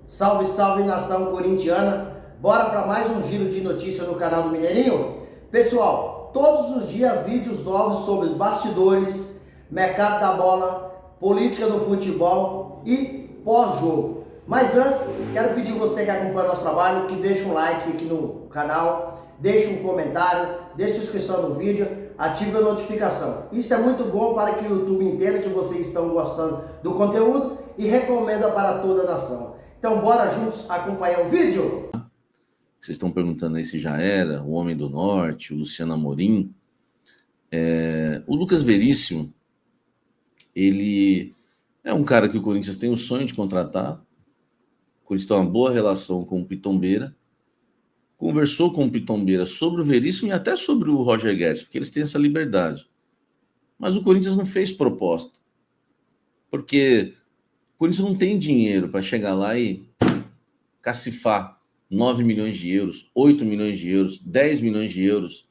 Salve, salve nação corintiana! Bora para mais um giro de notícias no canal do Mineirinho? Pessoal, todos os dias vídeos novos sobre bastidores, mercado da bola, política do futebol e pós-jogo. Mas antes, quero pedir você que acompanha nosso trabalho que deixe um like aqui no canal, deixe um comentário, deixe inscrição no vídeo, ative a notificação. Isso é muito bom para que o YouTube entenda que vocês estão gostando do conteúdo e recomenda para toda a nação. Então, bora juntos acompanhar o vídeo? Vocês estão perguntando aí se já era o Homem do Norte, o Luciano Amorim. O Lucas Veríssimo, ele é um cara que o Corinthians tem o sonho de contratar. O Corinthians tem uma boa relação com o Pitombeira. Conversou com o Pitombeira sobre o Veríssimo e até sobre o Roger Guedes, porque eles têm essa liberdade. Mas o Corinthians não fez proposta, porque o Corinthians não tem dinheiro para chegar lá e cacifar 9 milhões de euros, 8 milhões de euros, 10 milhões de euros,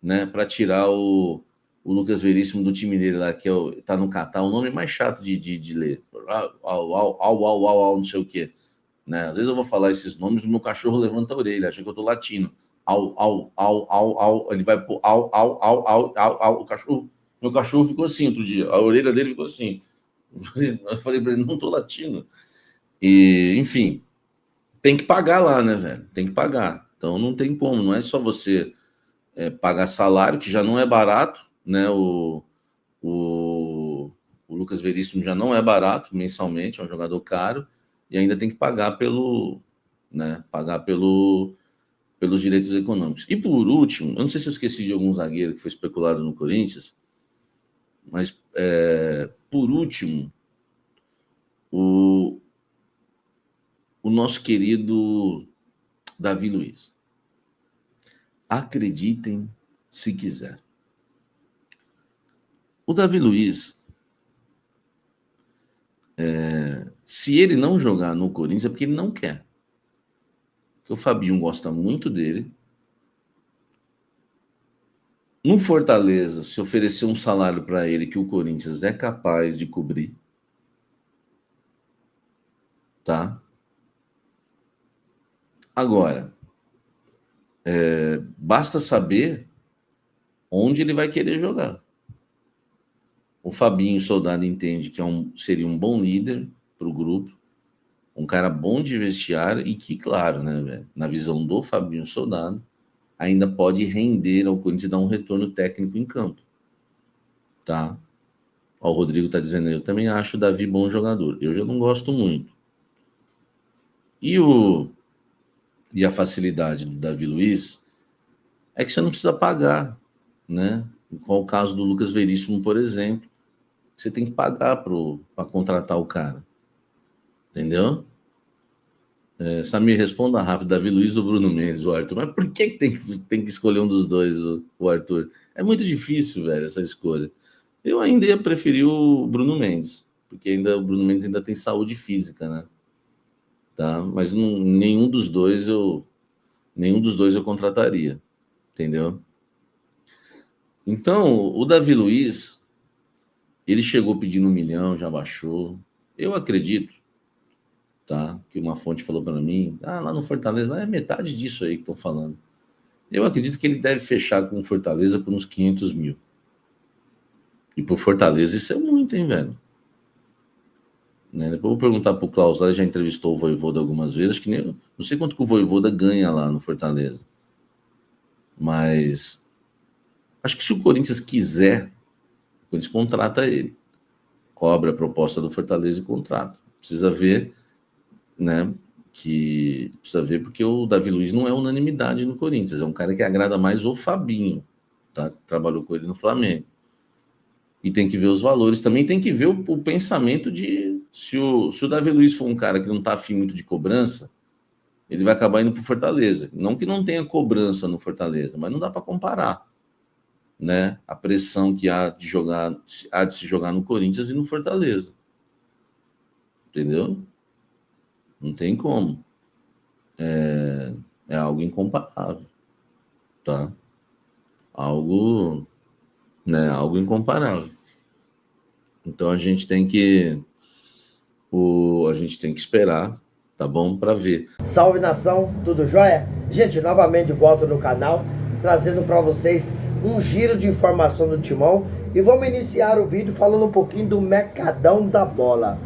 né, para tirar o Lucas Veríssimo do time dele lá, que tá no Catar, o nome mais chato de ler. Não sei o quê. Né? Às vezes eu vou falar esses nomes, o meu cachorro levanta a orelha, acha que eu tô latino. Ele vai pro o cachorro. Meu cachorro ficou assim outro dia, a orelha dele ficou assim. Eu falei para ele, não tô latino. E, enfim, tem que pagar lá, né, velho? Tem que pagar. Então não tem como, não é só você pagar salário, que já não é barato, né? O Lucas Veríssimo já não é barato mensalmente, é um jogador caro, e ainda tem que pagar pelos direitos econômicos. E por último, eu não sei se eu esqueci de algum zagueiro que foi especulado no Corinthians, mas por último, o nosso querido Davi Luiz. Acreditem se quiser. O Davi Luiz, se ele não jogar no Corinthians, é porque ele não quer. Porque o Fabinho gosta muito dele. No Fortaleza, se oferecer um salário para ele que o Corinthians é capaz de cobrir, tá? Agora, basta saber onde ele vai querer jogar. O Fabinho Soldado entende que seria um bom líder para o grupo, um cara bom de vestiário e que, claro, né, na visão do Fabinho Soldado, ainda pode render ao Corinthians e dar um retorno técnico em campo, tá? O Rodrigo tá dizendo, eu também acho o Davi bom jogador. Eu já não gosto muito. E a facilidade do Davi Luiz é que você não precisa pagar, né? Qual o caso do Lucas Veríssimo, por exemplo, você tem que pagar para contratar o cara. Entendeu? Samir, responda rápido, Davi Luiz ou Bruno Mendes, o Arthur. Mas por que tem que escolher um dos dois, o Arthur? É muito difícil, velho, essa escolha. Eu ainda ia preferir o Bruno Mendes, porque o Bruno Mendes ainda tem saúde física, né? Tá? Mas nenhum dos dois eu contrataria, entendeu? Então, o Davi Luiz, ele chegou pedindo 1 milhão, já baixou. Eu acredito, tá? Que uma fonte falou para mim, lá no Fortaleza, lá é metade disso aí que estão falando. Eu acredito que ele deve fechar com o Fortaleza por uns 500 mil. E por Fortaleza isso é muito, hein, velho? Né? Depois eu vou perguntar pro Klaus, ele já entrevistou o Vojvoda algumas vezes, acho que não sei quanto que o Vojvoda ganha lá no Fortaleza. Mas acho que se o Corinthians quiser, o Corinthians contrata ele. Cobra a proposta do Fortaleza e contrata. Precisa ver, né? Precisa ver porque o Davi Luiz não é unanimidade no Corinthians. É um cara que agrada mais o Fabinho, tá? Trabalhou com ele no Flamengo. E tem que ver os valores. Também tem que ver o pensamento de... Se o Davi Luiz for um cara que não está afim muito de cobrança, ele vai acabar indo para o Fortaleza. Não que não tenha cobrança no Fortaleza, mas não dá para comparar, né? A pressão que há de se jogar no Corinthians e no Fortaleza. Entendeu? Não tem como. É algo incomparável, tá? Algo incomparável. Então a gente tem que esperar, tá bom? Para ver. Salve nação, tudo jóia? Gente, novamente de volta no canal, trazendo para vocês um giro de informação do Timão. E vamos iniciar o vídeo falando um pouquinho do mercadão da bola.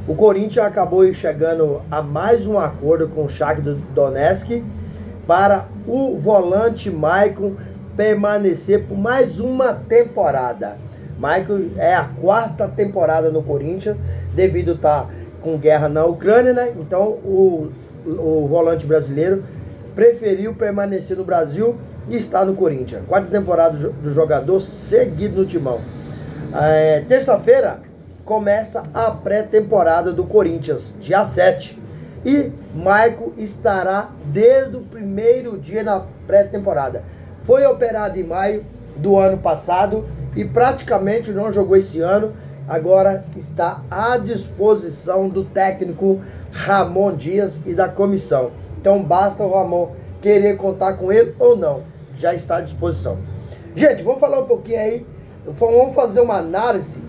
O Corinthians acabou chegando a mais um acordo com o Shakhtar Donetsk para o volante Maicon permanecer por mais uma temporada. Maicon é a 4ª temporada no Corinthians, devido a estar com guerra na Ucrânia, né? Então o volante brasileiro preferiu permanecer no Brasil e está no Corinthians. 4ª temporada do jogador seguido no Timão. Terça-feira começa a pré-temporada do Corinthians, dia 7. E Maicon estará desde o primeiro dia na pré-temporada. Foi operado em maio do ano passado e praticamente não jogou esse ano. Agora está à disposição do técnico Ramon Dias e da comissão. Então basta o Ramon querer contar com ele ou não. Já está à disposição. Gente, vamos falar um pouquinho aí. Vamos fazer uma análise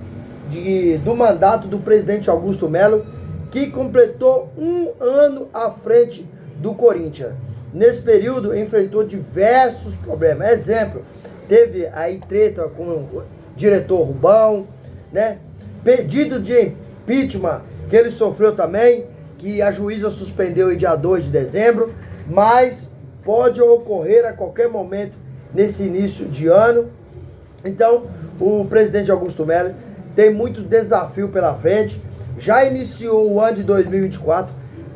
do mandato do presidente Augusto Melo, que completou um ano à frente do Corinthians. Nesse período enfrentou diversos problemas. Exemplo, teve aí treta com o diretor Rubão, né? Pedido de impeachment que ele sofreu também, que a juíza suspendeu em dia 2 de dezembro, mas pode ocorrer a qualquer momento nesse início de ano. Então, o presidente Augusto Melo tem muito desafio pela frente. Já iniciou o ano de 2024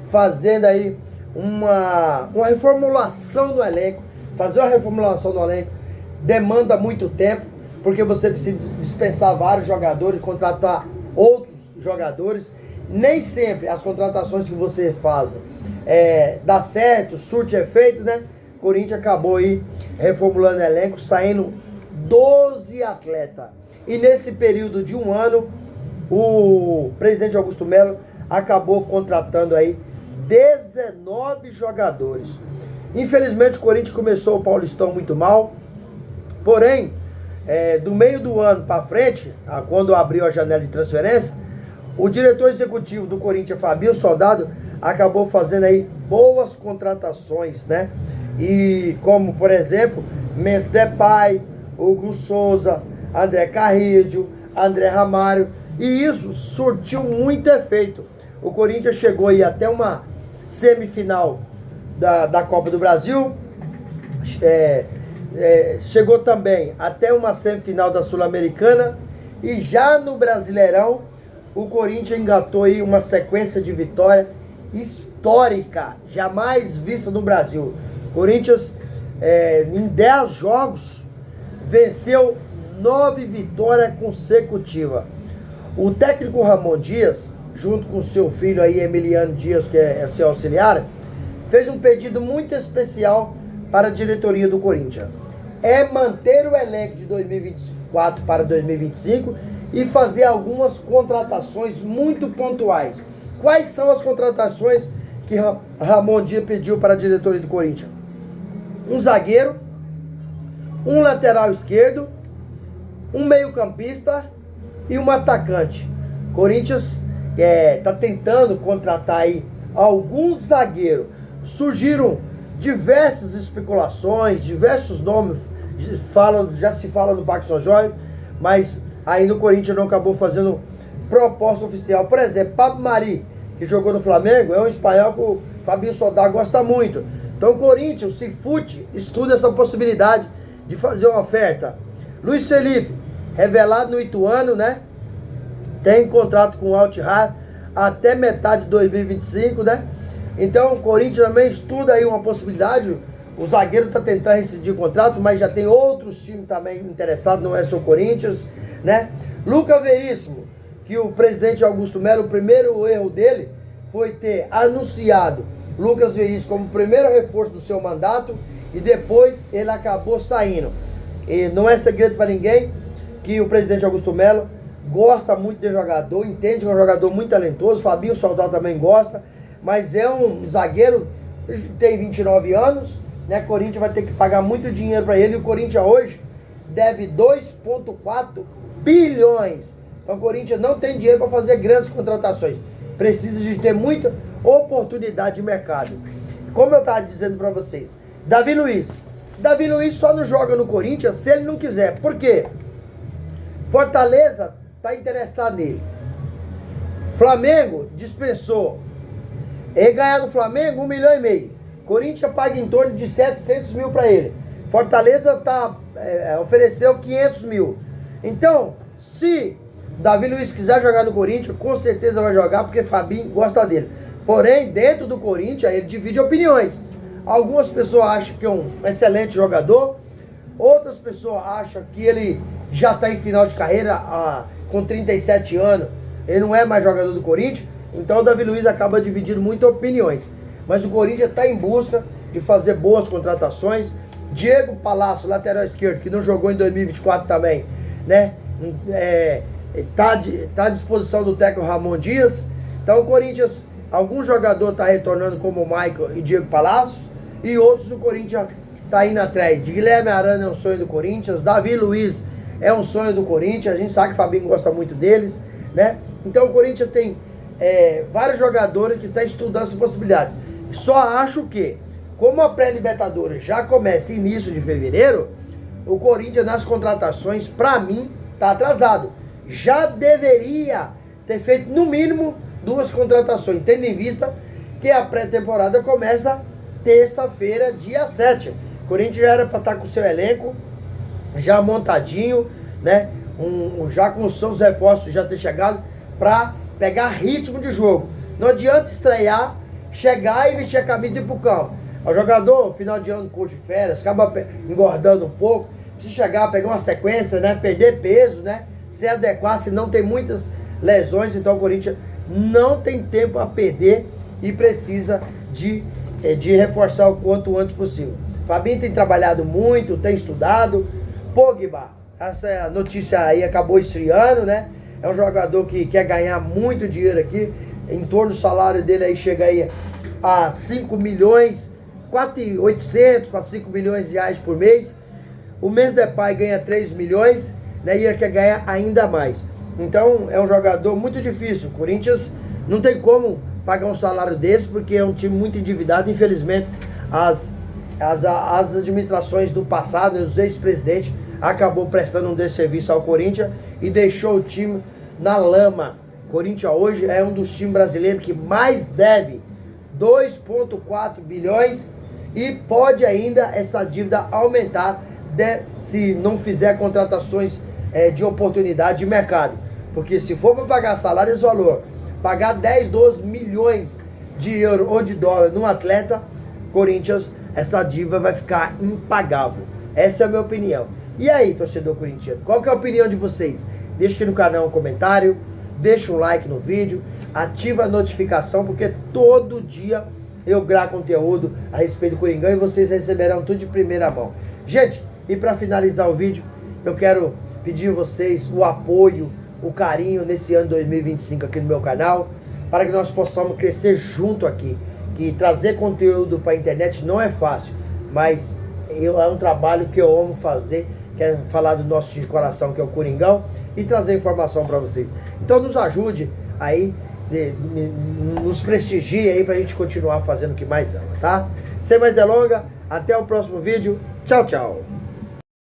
fazendo aí uma reformulação no elenco. Fazer uma reformulação no elenco demanda muito tempo, porque você precisa dispensar vários jogadores, contratar outros jogadores. Nem sempre as contratações que você faz dá certo, surte efeito, né? O Corinthians acabou aí reformulando o elenco, saindo 12 atletas. E nesse período de um ano, o presidente Augusto Melo acabou contratando aí 19 jogadores. Infelizmente o Corinthians começou o Paulistão muito mal, porém, do meio do ano para frente, quando abriu a janela de transferência, o diretor executivo do Corinthians, Fabinho Soldado, acabou fazendo aí boas contratações, né? E como, por exemplo, Memphis Depay, Hugo Souza, André Carrillo, André Ramalho, e isso surtiu muito efeito. O Corinthians chegou aí até uma semifinal da Copa do Brasil, chegou também até uma semifinal da Sul-Americana, e já no Brasileirão o Corinthians engatou aí uma sequência de vitória histórica, jamais vista no Brasil. Corinthians em 10 jogos venceu 9 vitórias consecutivas. O técnico Ramon Dias, junto com seu filho aí, Emiliano Dias, que é seu auxiliar, fez um pedido muito especial para a diretoria do Corinthians. É manter o elenco de 2024 para 2025 e fazer algumas contratações muito pontuais. Quais são as contratações que Ramon Dias pediu para a diretoria do Corinthians? Um zagueiro, um lateral esquerdo, um meio-campista e um atacante. Corinthians está tentando contratar aí alguns zagueiros. Surgiram diversas especulações, diversos nomes, já se fala no Parque São Jorge, mas ainda o Corinthians não acabou fazendo proposta oficial. Por exemplo, Pablo Mari, que jogou no Flamengo, é um espanhol que o Fabinho Soldado gosta muito. Então o Corinthians, se fute, estuda essa possibilidade de fazer uma oferta. Luiz Felipe, revelado no Ituano, né? Tem contrato com o Al-Ittihad até metade de 2025, né? Então o Corinthians também estuda aí uma possibilidade. O zagueiro está tentando rescindir o contrato, mas já tem outros times também interessados, não é só o Corinthians, né? Lucas Veríssimo, que o presidente Augusto Melo, o primeiro erro dele foi ter anunciado Lucas Veríssimo como primeiro reforço do seu mandato e depois ele acabou saindo. E não é segredo para ninguém que o presidente Augusto Melo gosta muito de jogador, entende que é um jogador muito talentoso, Fabinho Soldado também gosta, mas é um zagueiro que tem 29 anos, né? Corinthians vai ter que pagar muito dinheiro para ele, e o Corinthians hoje deve 2,4 bilhões. Então o Corinthians não tem dinheiro para fazer grandes contratações. precisa de ter muita oportunidade de mercado. Como eu estava dizendo para vocês, Davi Luiz só não joga no Corinthians se ele não quiser. Por quê? Fortaleza está interessado nele. Flamengo dispensou. Ele ganhar no Flamengo 1,5 milhão. Corinthians paga em torno de 700 mil para ele. Fortaleza ofereceu 500 mil. Então, se Davi Luiz quiser jogar no Corinthians, com certeza vai jogar, porque Fabinho gosta dele. Porém, dentro do Corinthians, ele divide opiniões. Algumas pessoas acham que é um excelente jogador, outras pessoas acham que ele já está em final de carreira, com 37 anos, ele não é mais jogador do Corinthians. Então o Davi Luiz acaba dividindo muitas opiniões. Mas o Corinthians está em busca de fazer boas contratações. Diego Palácio, lateral esquerdo, que não jogou em 2024 também, né? Tá à disposição do técnico Ramon Dias. Então o Corinthians, alguns jogadores estão retornando, como o Michael e Diego Palácio, e outros o Corinthians está indo atrás. De Guilherme Arana é um sonho do Corinthians, Davi Luiz é um sonho do Corinthians, a gente sabe que o Fabinho gosta muito deles, né? Então o Corinthians tem vários jogadores que estão estudando essa possibilidade. Só acho que, como a pré-Libertadores já começa início de fevereiro, o Corinthians nas contratações, para mim, está atrasado. Já deveria ter feito no mínimo 2 contratações, tendo em vista que a pré-temporada começa terça-feira, dia 7. O Corinthians já era para estar com o seu elenco já montadinho, né? Já com os seus reforços já ter chegado para pegar ritmo de jogo. Não adianta estrear, chegar e vestir a camisa e ir pro campo. O jogador, final de ano, curte férias, acaba engordando um pouco, precisa chegar, pegar uma sequência, né? Perder peso, né? Se adequar, se não tem muitas lesões, então o Corinthians não tem tempo a perder e precisa de reforçar o quanto antes possível. Fabinho tem trabalhado muito, tem estudado. Pogba, essa notícia aí acabou esfriando, né? É um jogador que quer ganhar muito dinheiro aqui, em torno do salário dele aí chega aí a 5 milhões, 4.800 para 5 milhões de reais por mês. O Mês Depay ganha 3 milhões, né? E ele quer ganhar ainda mais. Então é um jogador muito difícil. O Corinthians não tem como pagar um salário desse, porque é um time muito endividado. Infelizmente, as administrações do passado, os ex-presidentes, acabou prestando um desserviço ao Corinthians e deixou o time na lama. O Corinthians hoje é um dos times brasileiros que mais deve, 2,4 bilhões, e pode ainda essa dívida aumentar se não fizer contratações de oportunidade de mercado. Porque se for para pagar salário, esse valor, pagar 10, 12 milhões de euros ou de dólar num atleta, Corinthians, essa dívida vai ficar impagável. Essa é a minha opinião. E aí, torcedor corintiano, qual que é a opinião de vocês? Deixa aqui no canal um comentário, deixa um like no vídeo, ativa a notificação, porque todo dia eu gravo conteúdo a respeito do Coringão e vocês receberão tudo de primeira mão. Gente, e para finalizar o vídeo, eu quero pedir a vocês o apoio, o carinho nesse ano 2025 aqui no meu canal, para que nós possamos crescer junto aqui. Que trazer conteúdo para a internet não é fácil, mas é um trabalho que eu amo fazer, que é falar do nosso time de coração, que é o Coringão, e trazer informação para vocês. Então nos ajude aí, nos prestigie aí para a gente continuar fazendo o que mais ama, tá? Sem mais delongas, até o próximo vídeo. Tchau, tchau.